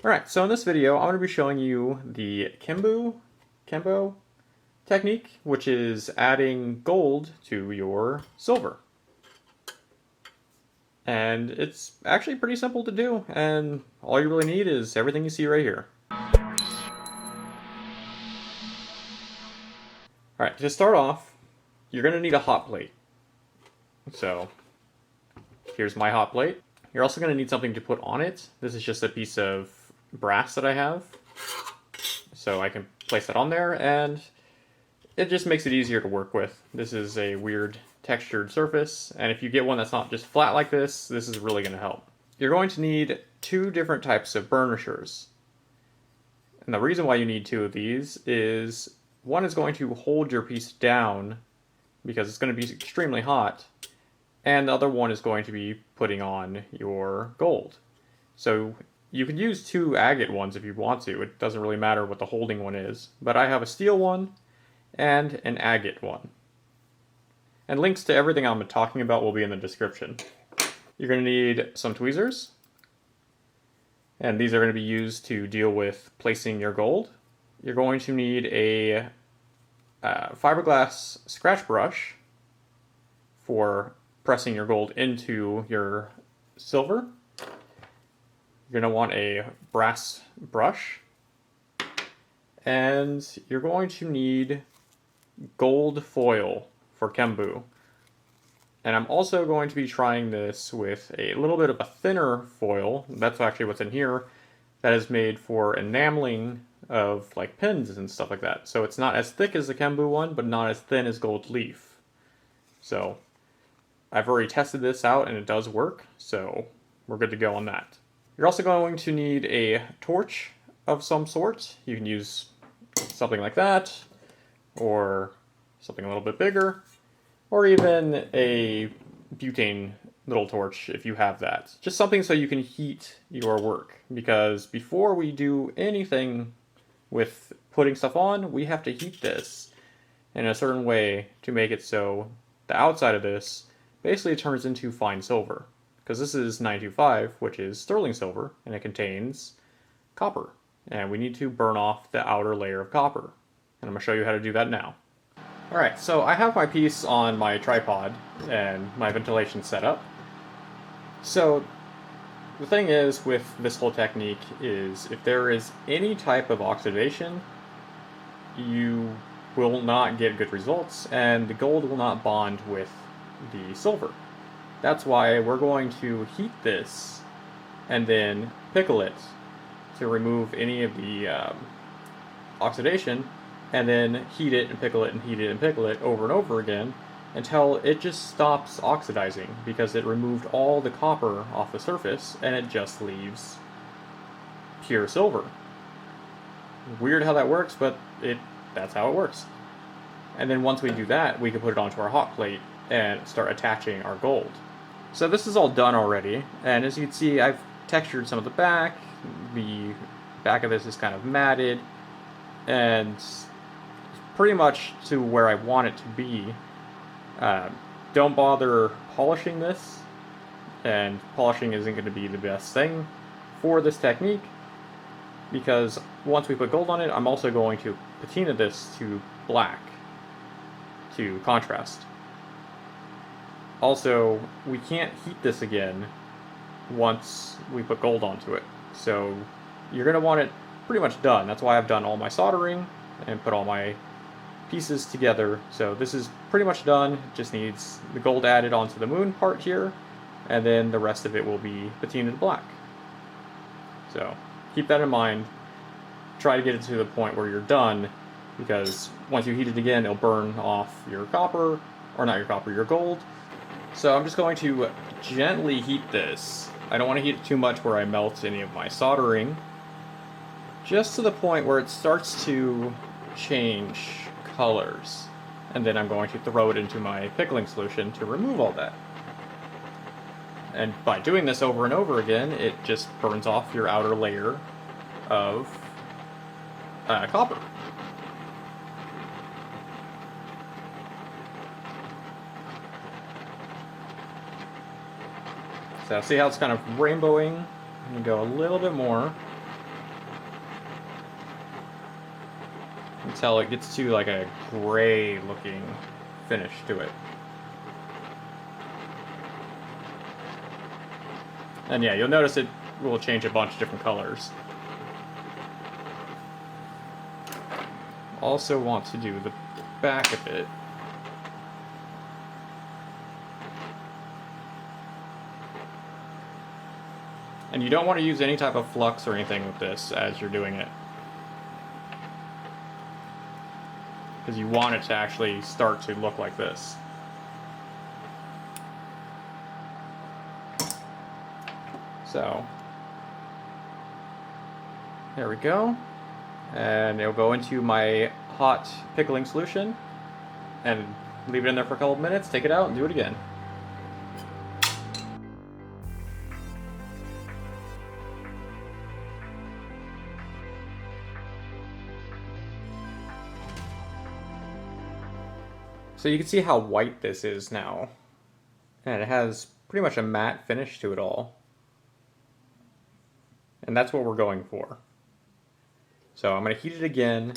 Alright, so in this video, I'm going to be showing you the Kembo technique, which is adding gold to your silver. And it's actually pretty simple to do, and all you really need is everything you see right here. Alright, to start off, you're going to need a hot plate. So, here's my hot plate. You're also going to need something to put on it. This is just a piece of brass that I have. So I can place that on there, and it just makes it easier to work with. This is a weird textured surface, and if you get one that's not just flat like this, this is really going to help. You're going to need two different types of burnishers. And the reason why you need two of these is one is going to hold your piece down because it's going to be extremely hot, and the other one is going to be putting on your gold. So you could use two agate ones if you want to. It doesn't really matter what the holding one is. But I have a steel one and an agate one. And links to everything I'm talking about will be in the description. You're going to need some tweezers. And these are going to be used to deal with placing your gold. You're going to need a fiberglass scratch brush for pressing your gold into your silver. You're going to want a brass brush, and you're going to need gold foil for Keum. And I'm also going to be trying this with a little bit of a thinner foil. That's actually what's in here. That is made for enameling of like pins and stuff like that. So it's not as thick as the Keum one, but not as thin as gold leaf. So I've already tested this out and it does work, so we're good to go on that. You're also going to need a torch of some sort. You can use something like that, or something a little bit bigger, or even a butane little torch if you have that. Just something so you can heat your work, because before we do anything with putting stuff on, we have to heat this in a certain way to make it so the outside of this basically turns into fine silver. Because this is 925, which is sterling silver, and it contains copper. And we need to burn off the outer layer of copper. And I'm going to show you how to do that now. Alright, so I have my piece on my tripod and my ventilation set up. So the thing is with this whole technique is if there is any type of oxidation, you will not get good results, and the gold will not bond with the silver. That's why we're going to heat this and then pickle it to remove any of the oxidation, and then heat it and pickle it and heat it and pickle it over and over again until it just stops oxidizing, because it removed all the copper off the surface and it just leaves pure silver. Weird how that works, but that's how it works. And then once we do that, we can put it onto our hot plate and start attaching our gold. So this is all done already, and as you can see, I've textured some of the back. The back of this is kind of matted, and pretty much to where I want it to be. Don't bother polishing this, and polishing isn't going to be the best thing for this technique, because once we put gold on it, I'm also going to patina this to black to contrast. Also, we can't heat this again once we put gold onto it. So you're going to want it pretty much done. That's why I've done all my soldering and put all my pieces together. So this is pretty much done. It just needs the gold added onto the moon part here, and then the rest of it will be patinaed black. So keep that in mind. Try to get it to the point where you're done, because once you heat it again, it'll burn off your copper, or not your copper, your gold. So I'm just going to gently heat this. I don't want to heat it too much where I melt any of my soldering. Just to the point where it starts to change colors. And then I'm going to throw it into my pickling solution to remove all that. And by doing this over and over again, it just burns off your outer layer of copper. So see how it's kind of rainbowing? I'm going to go a little bit more. until it gets to like a gray looking finish to it. And yeah, you'll notice it will change a bunch of different colors. Also want to do the back of it. And you don't want to use any type of flux or anything with this as you're doing it, because you want it to actually start to look like this. So, there we go. And it'll go into my hot pickling solution and leave it in there for a couple of minutes, take it out, and do it again. So you can see how white this is now. And it has pretty much a matte finish to it all. And that's what we're going for. So I'm going to heat it again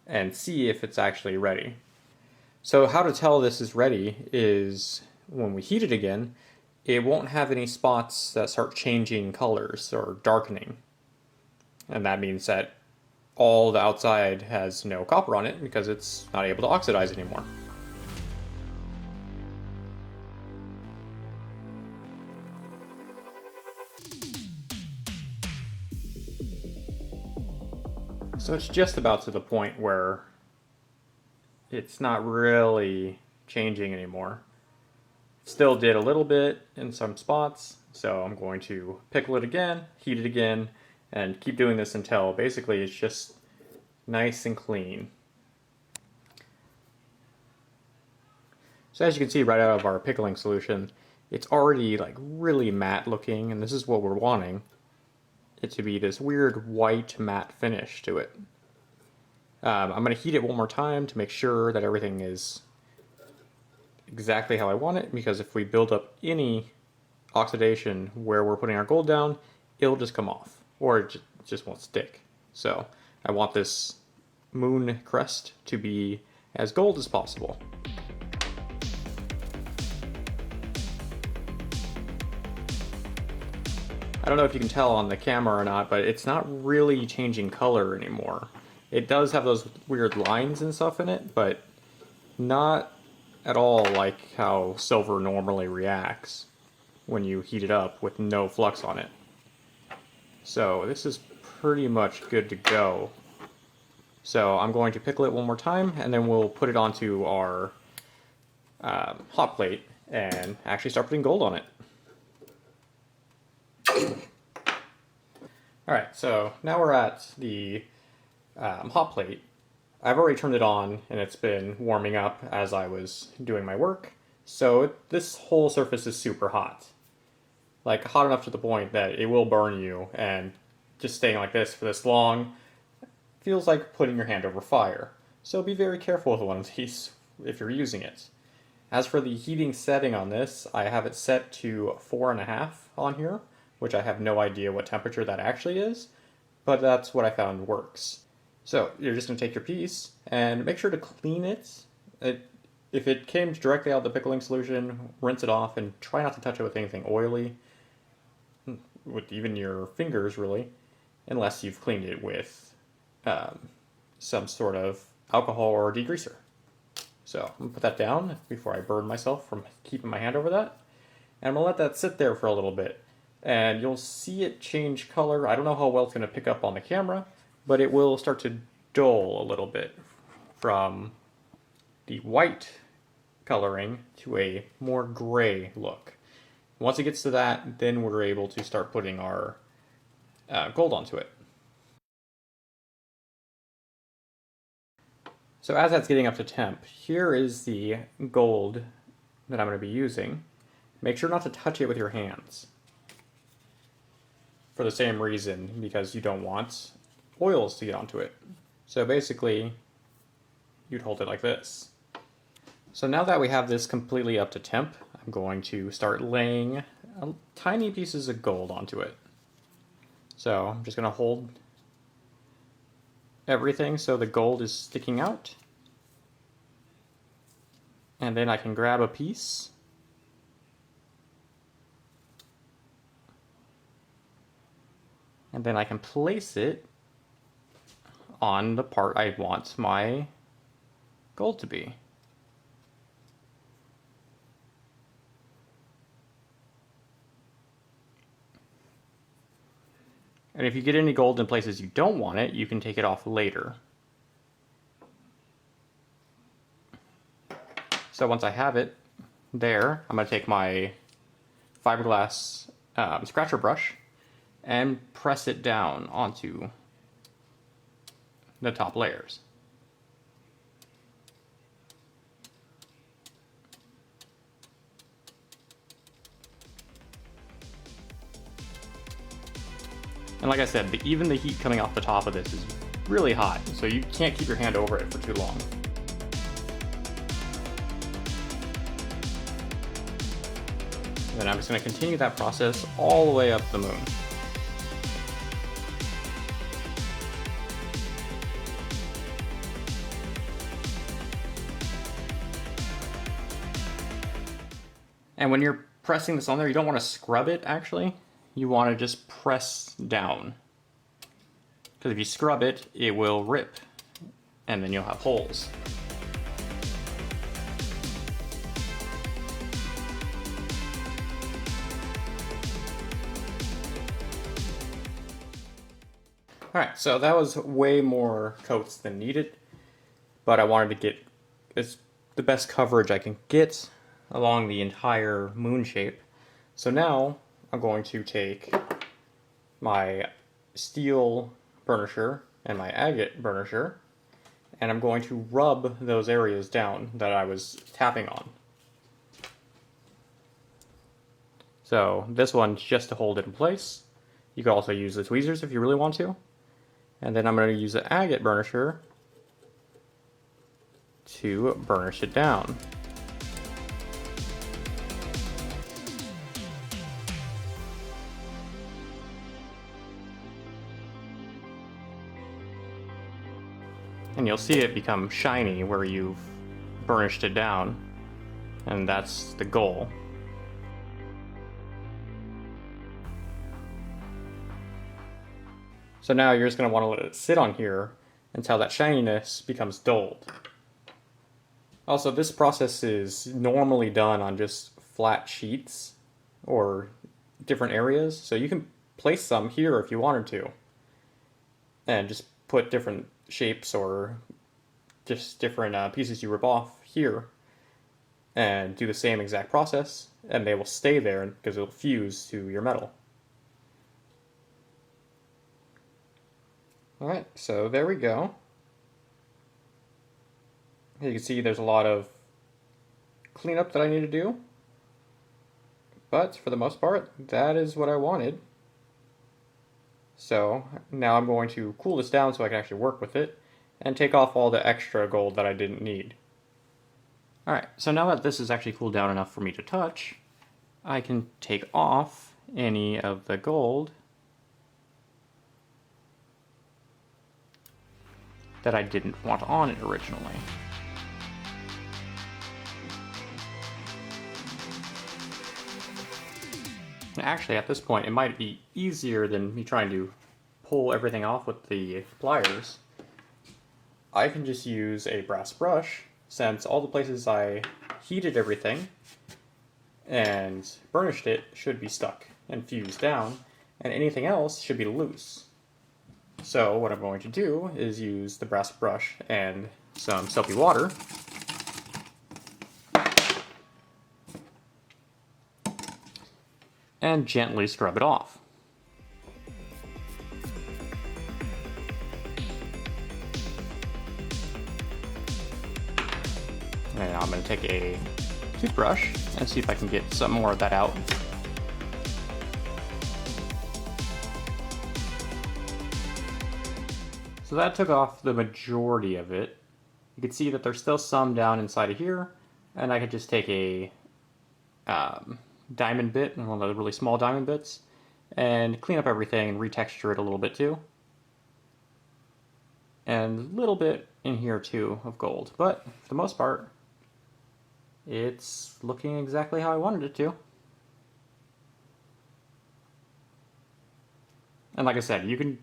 and see if it's actually ready. So how to tell this is ready is when we heat it again, it won't have any spots that start changing colors or darkening. And that means that all the outside has no copper on it because it's not able to oxidize anymore. So it's just about to the point where it's not really changing anymore. It still did a little bit in some spots, so I'm going to pickle it again, heat it again, and keep doing this until basically it's just nice and clean. So as you can see right out of our pickling solution, it's already like really matte looking, and this is what we're wanting. It to be this weird white matte finish to it. I'm going to heat it one more time to make sure that everything is exactly how I want it, because if we build up any oxidation where we're putting our gold down, it'll just come off, or it just won't stick. So I want this moon crest to be as gold as possible. I don't know if you can tell on the camera or not, but it's not really changing color anymore. It does have those weird lines and stuff in it, but not at all like how silver normally reacts when you heat it up with no flux on it. So this is pretty much good to go. So I'm going to pickle it one more time, and then we'll put it onto our hot plate and actually start putting gold on it. Alright, so now we're at the hot plate. I've already turned it on and it's been warming up as I was doing my work, so this whole surface is super hot. Like hot enough to the point that it will burn you, and just staying like this for this long feels like putting your hand over fire. So be very careful with one of these if you're using it. As for the heating setting on this, I have it set to 4.5 on here, which I have no idea what temperature that actually is, but that's what I found works. So you're just going to take your piece and make sure to clean it. If it came directly out of the pickling solution, rinse it off and try not to touch it with anything oily, with even your fingers really, unless you've cleaned it with some sort of alcohol or degreaser. So I'm going to put that down before I burn myself from keeping my hand over that. And I'm going to let that sit there for a little bit. And you'll see it change color. I don't know how well it's going to pick up on the camera, but it will start to dull a little bit from the white coloring to a more gray look. Once it gets to that, then we're able to start putting our gold onto it. So as that's getting up to temp, here is the gold that I'm going to be using. Make sure not to touch it with your hands. For the same reason, because you don't want oils to get onto it. So basically, you'd hold it like this. So now that we have this completely up to temp, I'm going to start laying tiny pieces of gold onto it. So I'm just going to hold everything so the gold is sticking out. And then I can grab a piece. And then I can place it on the part I want my gold to be. And if you get any gold in places you don't want it, you can take it off later. So once I have it there, I'm going to take my fiberglass scratcher brush and press it down onto the top layers. And like I said, even the heat coming off the top of this is really hot, so you can't keep your hand over it for too long. And then I'm just going to continue that process all the way up the moon. And when you're pressing this on there, you don't want to scrub it, actually. You want to just press down. Because if you scrub it, it will rip, and then you'll have holes. Alright, so that was way more coats than needed, but I wanted to get the best coverage I can get along the entire moon shape. So now I'm going to take my steel burnisher and my agate burnisher, and I'm going to rub those areas down that I was tapping on. So this one's just to hold it in place. You can also use the tweezers if you really want to. And then I'm going to use the agate burnisher to burnish it down. And you'll see it become shiny where you've burnished it down, and that's the goal. So now you're just going to want to let it sit on here until that shininess becomes dulled. Also, this process is normally done on just flat sheets or different areas, so you can place some here if you wanted to, and just put different shapes or just different pieces you rip off here and do the same exact process, and they will stay there because it'll fuse to your metal. Alright, so there we go. You can see there's a lot of cleanup that I need to do, but for the most part, that is what I wanted. So now I'm going to cool this down so I can actually work with it and take off all the extra gold that I didn't need. Alright, so now that this is actually cooled down enough for me to touch, I can take off any of the gold that I didn't want on it originally. And actually, at this point, it might be easier than me trying to pull everything off with the pliers. I can just use a brass brush, since all the places I heated everything and burnished it should be stuck and fused down, and anything else should be loose. So what I'm going to do is use the brass brush and some soapy water and gently scrub it off. And I'm going to take a toothbrush and see if I can get some more of that out. So that took off the majority of it. You can see that there's still some down inside of here, and I could just take a diamond bit, one of the really small diamond bits, and clean up everything and retexture it a little bit too. and a little bit in here too of gold. But for the most part, it's looking exactly how I wanted it to. And like I said, you can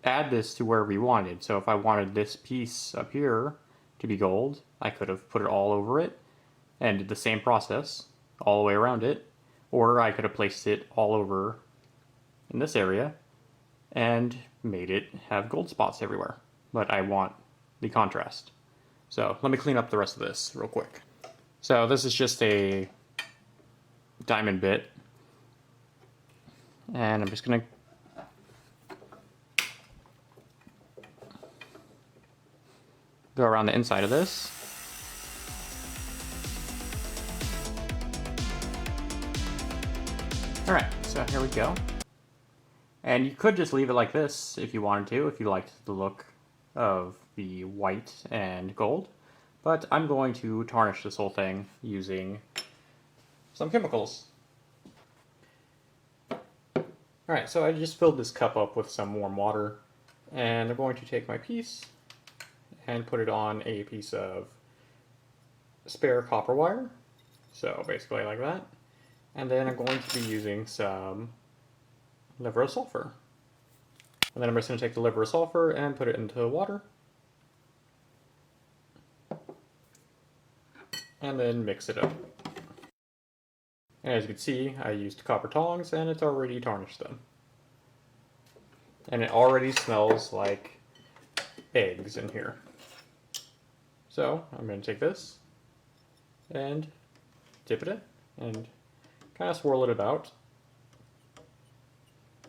add this to wherever you wanted. So if I wanted this piece up here to be gold, I could have put it all over it and did the same process all the way around it. Or I could have placed it all over in this area and made it have gold spots everywhere. But I want the contrast. So let me clean up the rest of this real quick. So this is just a diamond bit. And I'm just going to go around the inside of this. Alright, so here we go. And you could just leave it like this if you wanted to, if you liked the look of the white and gold. But I'm going to tarnish this whole thing using some chemicals. Alright, so I just filled this cup up with some warm water, and I'm going to take my piece and put it on a piece of spare copper wire. So basically like that. And then I'm going to be using some liver of sulfur. And then I'm just going to take the liver of sulfur and put it into the water. And then mix it up. And as you can see, I used copper tongs and it's already tarnished them. And it already smells like eggs in here. So I'm going to take this and dip it in and kind of swirl it about.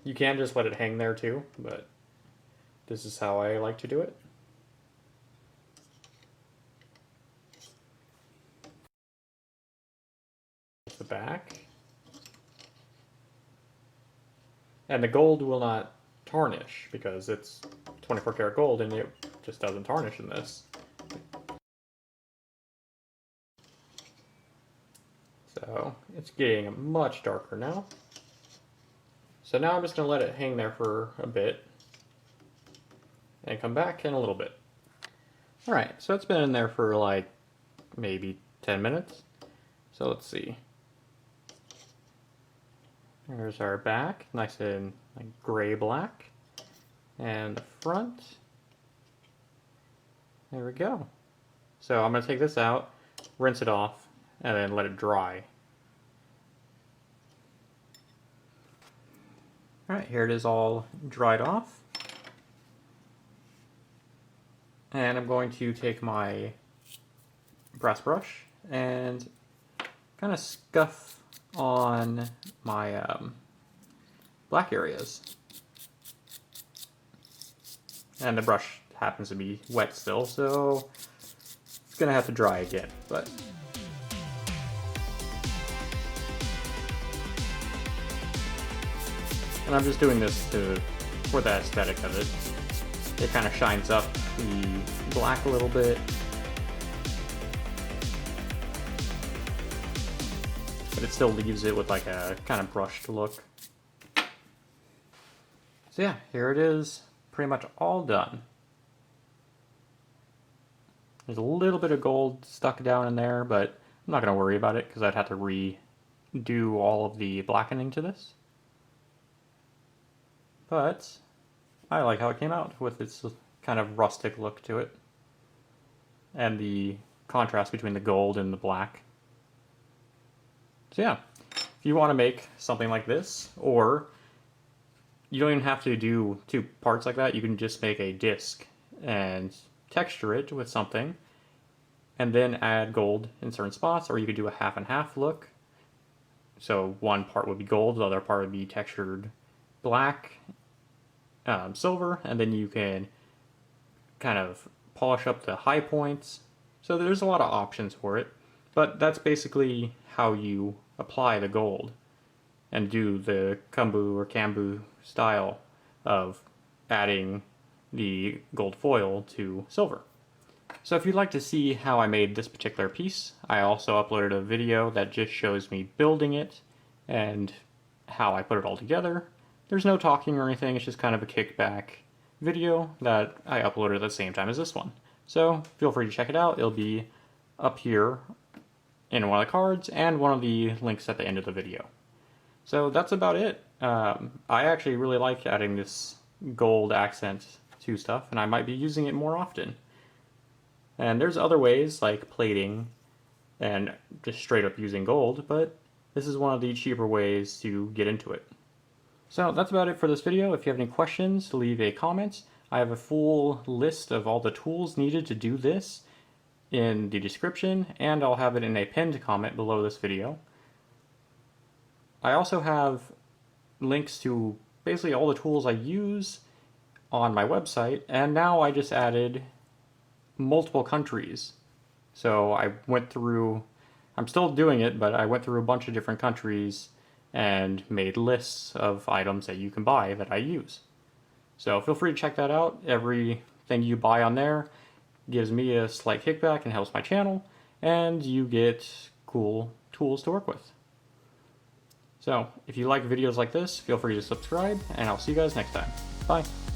You can just let it hang there too, but this is how I like to do it. The back. And the gold will not tarnish because it's 24 karat gold and it just doesn't tarnish in this. So it's getting much darker now. So now I'm just going to let it hang there for a bit and come back in a little bit. Alright, so it's been in there for like maybe 10 minutes. So let's see. There's our back, nice and like gray-black. And the front. There we go. So I'm going to take this out, rinse it off, and then let it dry. Alright, here it is all dried off. And I'm going to take my brass brush and kind of scuff on my black areas. And the brush happens to be wet still, so it's going to have to dry again. But and I'm just doing this for the aesthetic of it. It kind of shines up the black a little bit. But it still leaves it with like a kind of brushed look. So yeah, here it is, pretty much all done. There's a little bit of gold stuck down in there, but I'm not going to worry about it because I'd have to redo all of the blackening to this. But I like how it came out with its kind of rustic look to it. And the contrast between the gold and the black. So yeah, if you want to make something like this, or you don't even have to do two parts like that, you can just make a disc and texture it with something, and then add gold in certain spots, or you could do a half and half look. So one part would be gold, the other part would be textured black, silver, and then you can kind of polish up the high points. So there's a lot of options for it, but that's basically how you apply the gold and do the Kumbu or Kambu style of adding the gold foil to silver. So if you'd like to see how I made this particular piece, I also uploaded a video that just shows me building it and how I put it all together. There's no talking or anything, it's just kind of a kickback video that I uploaded at the same time as this one. So feel free to check it out. It'll be up here in one of the cards and one of the links at the end of the video. So that's about it. I actually really like adding this gold accent to stuff, and I might be using it more often. And there's other ways like plating and just straight up using gold, but this is one of the cheaper ways to get into it. So that's about it for this video. If you have any questions, leave a comment. I have a full list of all the tools needed to do this in the description, and I'll have it in a pinned comment below this video. I also have links to basically all the tools I use on my website, and now I just added multiple countries. So I went through, I'm still doing it, but I went through a bunch of different countries and made lists of items that you can buy that I use. So feel free to check that out. Everything you buy on there gives me a slight kickback and helps my channel, and you get cool tools to work with. So if you like videos like this, feel free to subscribe, and I'll see you guys next time. Bye.